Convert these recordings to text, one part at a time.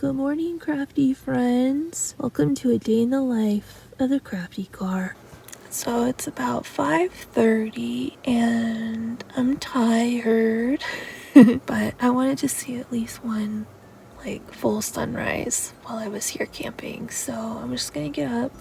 Good morning, crafty friends. Welcome to a day in the life of the Crafty Car. So it's about 5:30 and I'm tired, but I wanted to see at least one full sunrise while I was here camping. So I'm just gonna get up.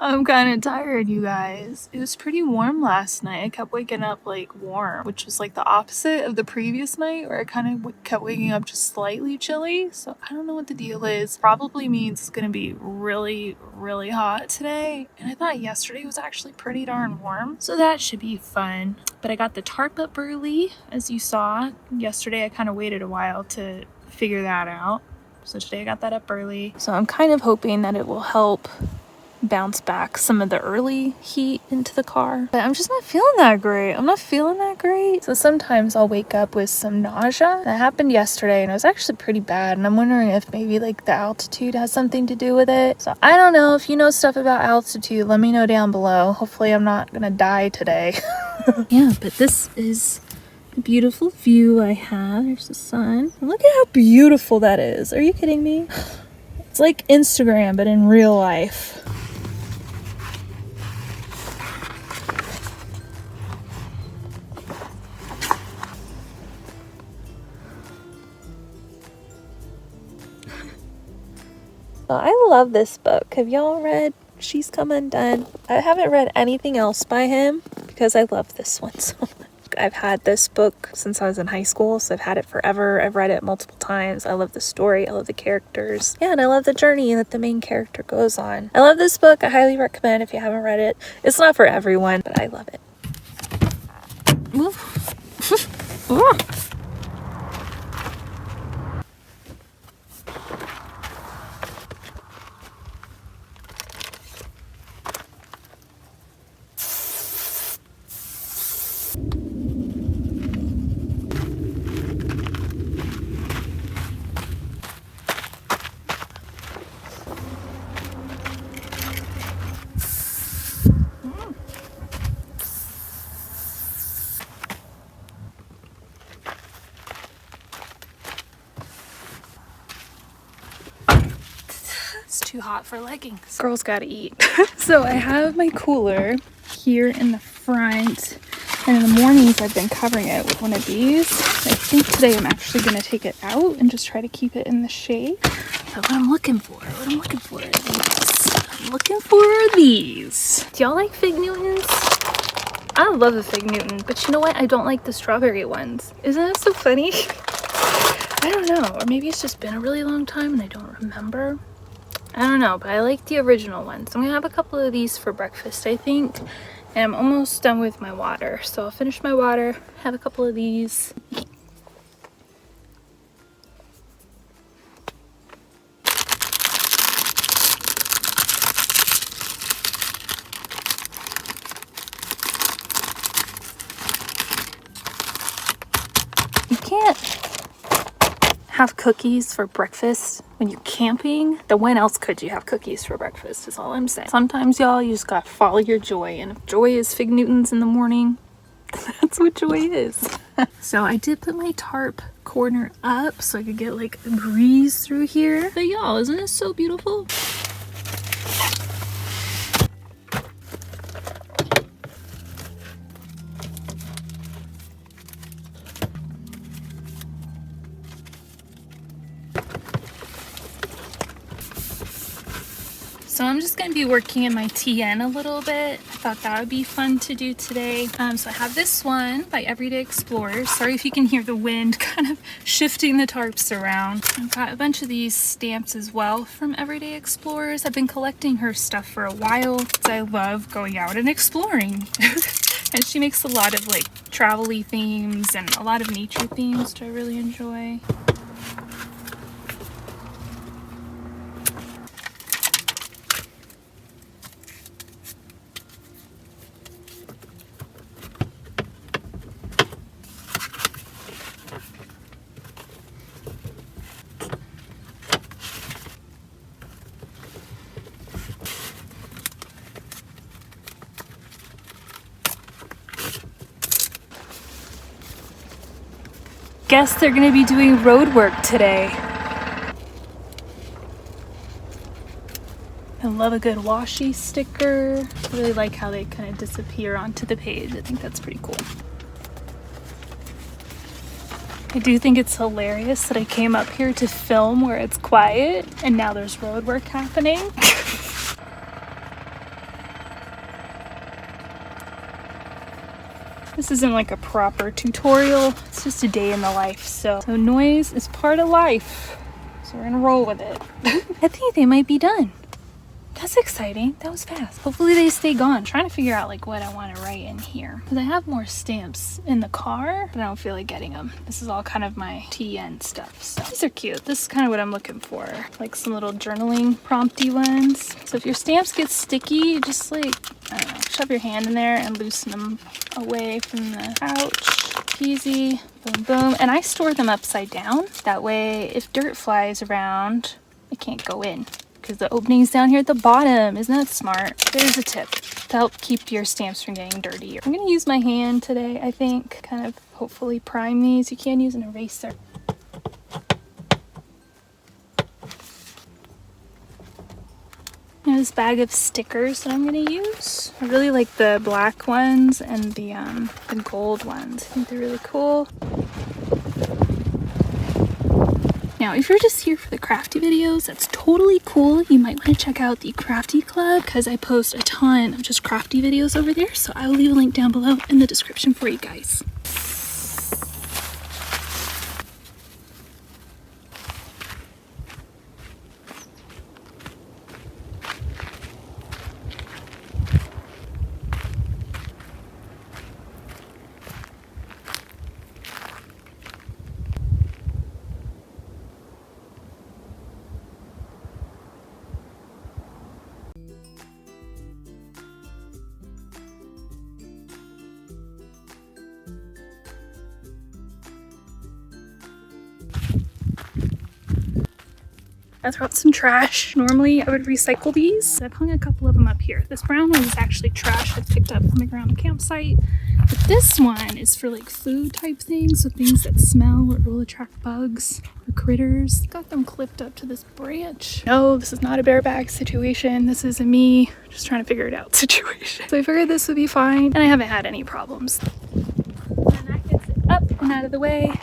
I'm kind of tired, you guys. It was pretty warm last night. I kept waking up warm, which was the opposite of the previous night where I kind of kept waking up just slightly chilly. So I don't know what the deal is. Probably means it's gonna be really, really hot today. And I thought yesterday was actually pretty darn warm. So that should be fun. But I got the tarp up early, as you saw. Yesterday I kind of waited a while to figure that out. So today I got that up early. So I'm kind of hoping that it will help bounce back some of the early heat into the car, but I'm just not feeling that great. I'm not feeling that great. So sometimes I'll wake up with some nausea. That happened yesterday and it was actually pretty bad, and I'm wondering if maybe the altitude has something to do with it. So I don't know. If you know stuff about altitude, let me know down below. Hopefully I'm not gonna die today. Yeah, but this is a beautiful view I have. There's the sun. Look at how beautiful that is. Are you kidding me? It's like Instagram, but in real life. I love this book. Have y'all read She's Come Undone? I haven't read anything else by him because I love this one so much. I've had this book since I was in high school, so I've had it forever. I've read it multiple times. I love the story. I love the characters. Yeah, and I love the journey that the main character goes on. I love this book. I highly recommend if you haven't read it. It's not for everyone, but I love it. Too hot for leggings. Girls gotta eat. So I have my cooler here in the front, and in the mornings I've been covering it with one of these. I think today I'm actually gonna take it out and just try to keep it in the shade. But what I'm looking for are these. I'm looking for these. Do y'all like Fig Newtons? I love the Fig Newton, but you know what? I don't like the strawberry ones. Isn't that so funny? I don't know, or maybe it's just been a really long time and I don't remember. I don't know, but I like the original ones. I'm gonna have a couple of these for breakfast, I think. And I'm almost done with my water. So I'll finish my water, have a couple of these. You can't have cookies for breakfast when you're camping. Then when else could you have cookies for breakfast is all I'm saying. Sometimes y'all, you just gotta follow your joy, and if joy is Fig Newtons in the morning, that's what joy is. So I did put my tarp corner up so I could get a breeze through here. But y'all, isn't this so beautiful? So I'm just going to be working in my TN a little bit. I thought that would be fun to do today. So I have this one by Everyday Explorers. Sorry if you can hear the wind kind of shifting the tarps around. I've got a bunch of these stamps as well from Everyday Explorers. I've been collecting her stuff for a while because I love going out and exploring. And she makes a lot of like travel-y themes and a lot of nature themes, which I really enjoy. Guess they're gonna be doing road work today. I love a good washi sticker. I really like how they kind of disappear onto the page. I think that's pretty cool. I do think it's hilarious that I came up here to film where it's quiet and now there's road work happening. This isn't like a proper tutorial, it's just a day in the life, so noise is part of life, so we're gonna roll with it. I think they might be done. That's exciting. That was fast. Hopefully they stay gone. I'm trying to figure out like what I want to write in here because I have more stamps in the car, but I don't feel like getting them. This is all kind of my TN stuff. So these are cute. This is kind of what I'm looking for, like some little journaling prompty ones. So if your stamps get sticky, just like, I don't know, shove your hand in there and loosen them away from the pouch. Easy. Boom, boom. And I store them upside down. That way, if dirt flies around, it can't go in. Because the opening's down here at the bottom. Isn't that smart? There's a tip to help keep your stamps from getting dirty. I'm gonna use my hand today, I think. Kind of hopefully prime these. You can use an eraser. Now this bag of stickers that I'm gonna use. I really like the black ones and the gold ones. I think they're really cool. Now, if you're just here for the crafty videos, that's totally cool. You might want to check out the Crafty Club because I post a ton of just crafty videos over there. So I will leave a link down below in the description for you guys. I threw out some trash. Normally I would recycle these. I've hung a couple of them up here. This brown one is actually trash I picked up on the ground campsite. But this one is for like food type things, so things that smell or will attract bugs or critters. Got them clipped up to this branch. No, this is not a bear bag situation. This is a me just trying to figure it out situation. So I figured this would be fine and I haven't had any problems. And that gets it up and out of the way.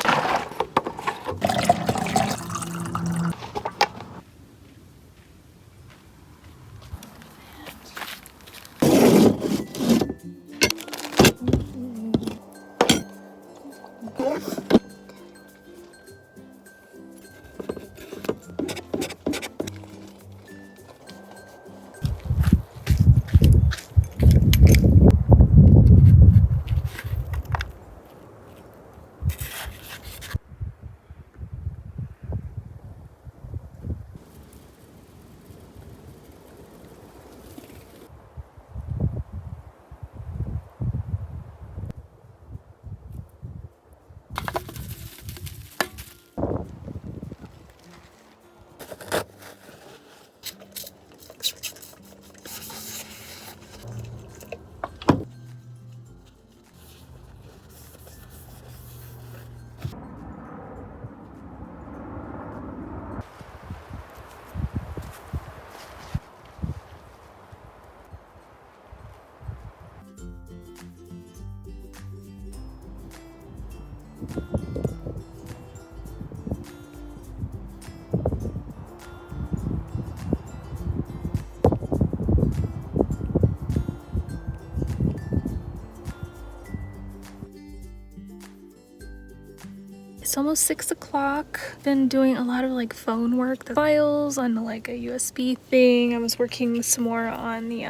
It's almost 6 o'clock. Been doing a lot of like phone work, the files on like a USB thing. I was working some more on the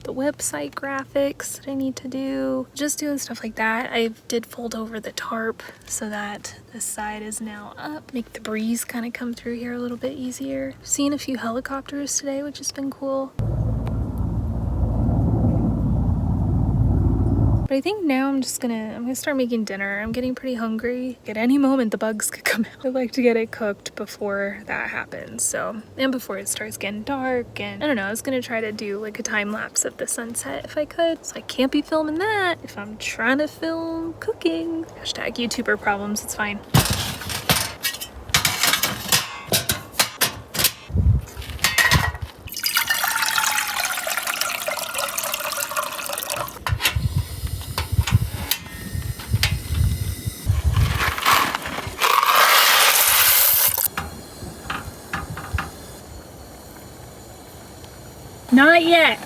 website graphics that I need to do. Just doing stuff like that. I did fold over the tarp so that this side is now up. Make the breeze kind of come through here a little bit easier. Seen a few helicopters today, which has been cool. But I think now I'm gonna start making dinner. I'm getting pretty hungry. At any moment the bugs could come out. I like to get it cooked before that happens. So, and before it starts getting dark. And I don't know, I was gonna try to do like a time lapse of the sunset if I could. So I can't be filming that if I'm trying to film cooking. Hashtag YouTuber problems, it's fine. Not yet.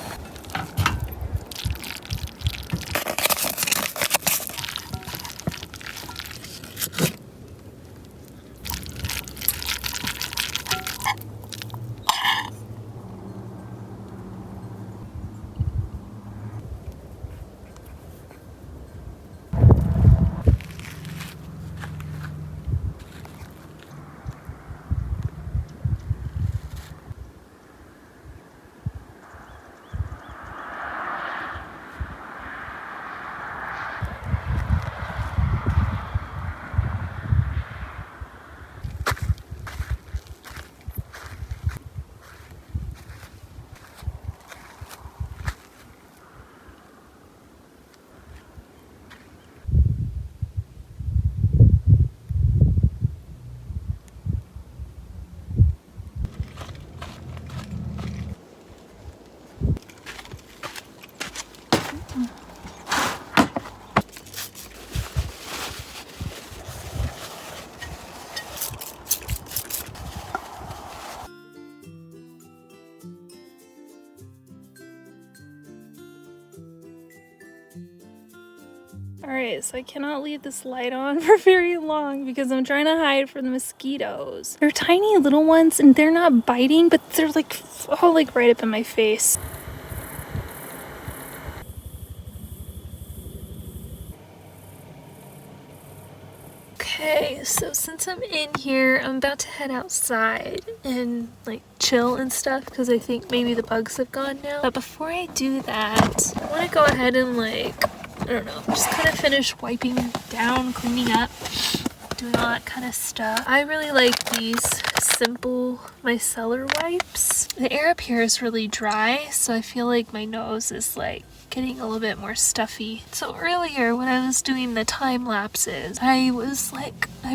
Alright, so I cannot leave this light on for very long because I'm trying to hide from the mosquitoes. They're tiny little ones and they're not biting, but they're like all like right up in my face. Okay, so since I'm in here, I'm about to head outside and like chill and stuff because I think maybe the bugs have gone now. But before I do that, I want to go ahead and like, I don't know, just kind of finish wiping down, cleaning up, doing all that kind of stuff. I really like these simple micellar wipes. The air up here is really dry, so I feel like my nose is like getting a little bit more stuffy. So earlier when I was doing the time lapses, I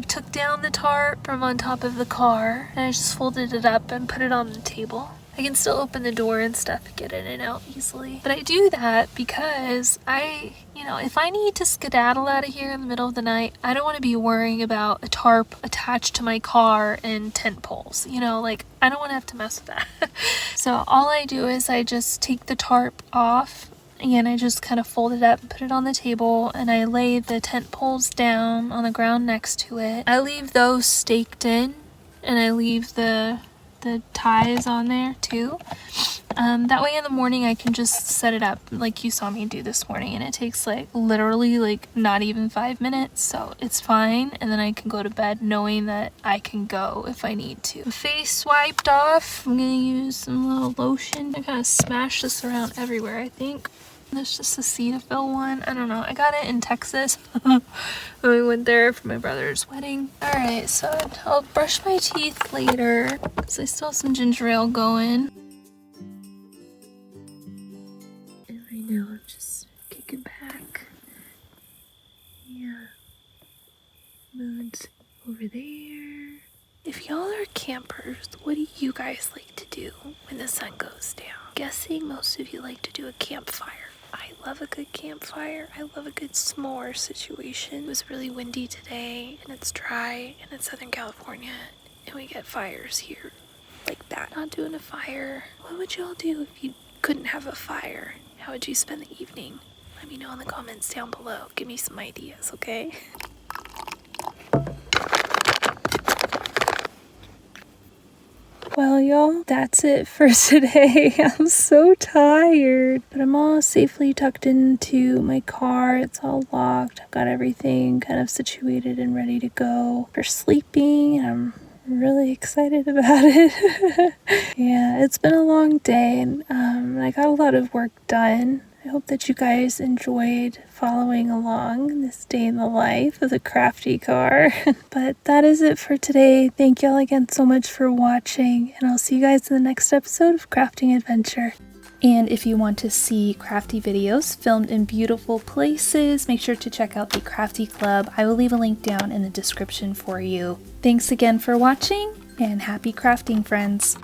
took down the tarp from on top of the car and I just folded it up and put it on the table. I can still open the door and stuff and get in and out easily. But I do that because if I need to skedaddle out of here in the middle of the night, I don't want to be worrying about a tarp attached to my car and tent poles. I don't want to have to mess with that. So all I do is I just take the tarp off and I just kind of fold it up and put it on the table, and I lay the tent poles down on the ground next to it. I leave those staked in and I leave the ties on there too. That way in the morning I can just set it up like you saw me do this morning, and it takes literally not even 5 minutes, so it's fine. And then I can go to bed knowing that I can go if I need to. Face wiped off. I'm gonna use some little lotion. I kind of smashed this around everywhere, I think. That's just a Cetaphil one. I don't know. I got it in Texas when we went there for my brother's wedding. Alright, so I'll brush my teeth later because I still have some ginger ale going. And right now I'm just kicking back. Yeah. Moon's over there. If y'all are campers, what do you guys like to do when the sun goes down? I'm guessing most of you like to do a campfire. I love a good campfire. I love a good s'more situation. It was really windy today and it's dry and it's Southern California and we get fires here like that. Not doing a fire. What would y'all do if you couldn't have a fire? How would you spend the evening? Let me know in the comments down below. Give me some ideas, okay? Well, y'all, that's it for today. I'm so tired, but I'm all safely tucked into my car. It's all locked. I've got everything kind of situated and ready to go for sleeping. I'm really excited about it. Yeah, it's been a long day, and I got a lot of work done. I hope that you guys enjoyed following along this day in the life of the Crafty Car. But that is it for today. Thank y'all again so much for watching, and I'll see you guys in the next episode of Crafting Adventure. And if you want to see crafty videos filmed in beautiful places, make sure to check out the Crafty Club. I will leave a link down in the description for you. Thanks again for watching, and happy crafting, friends!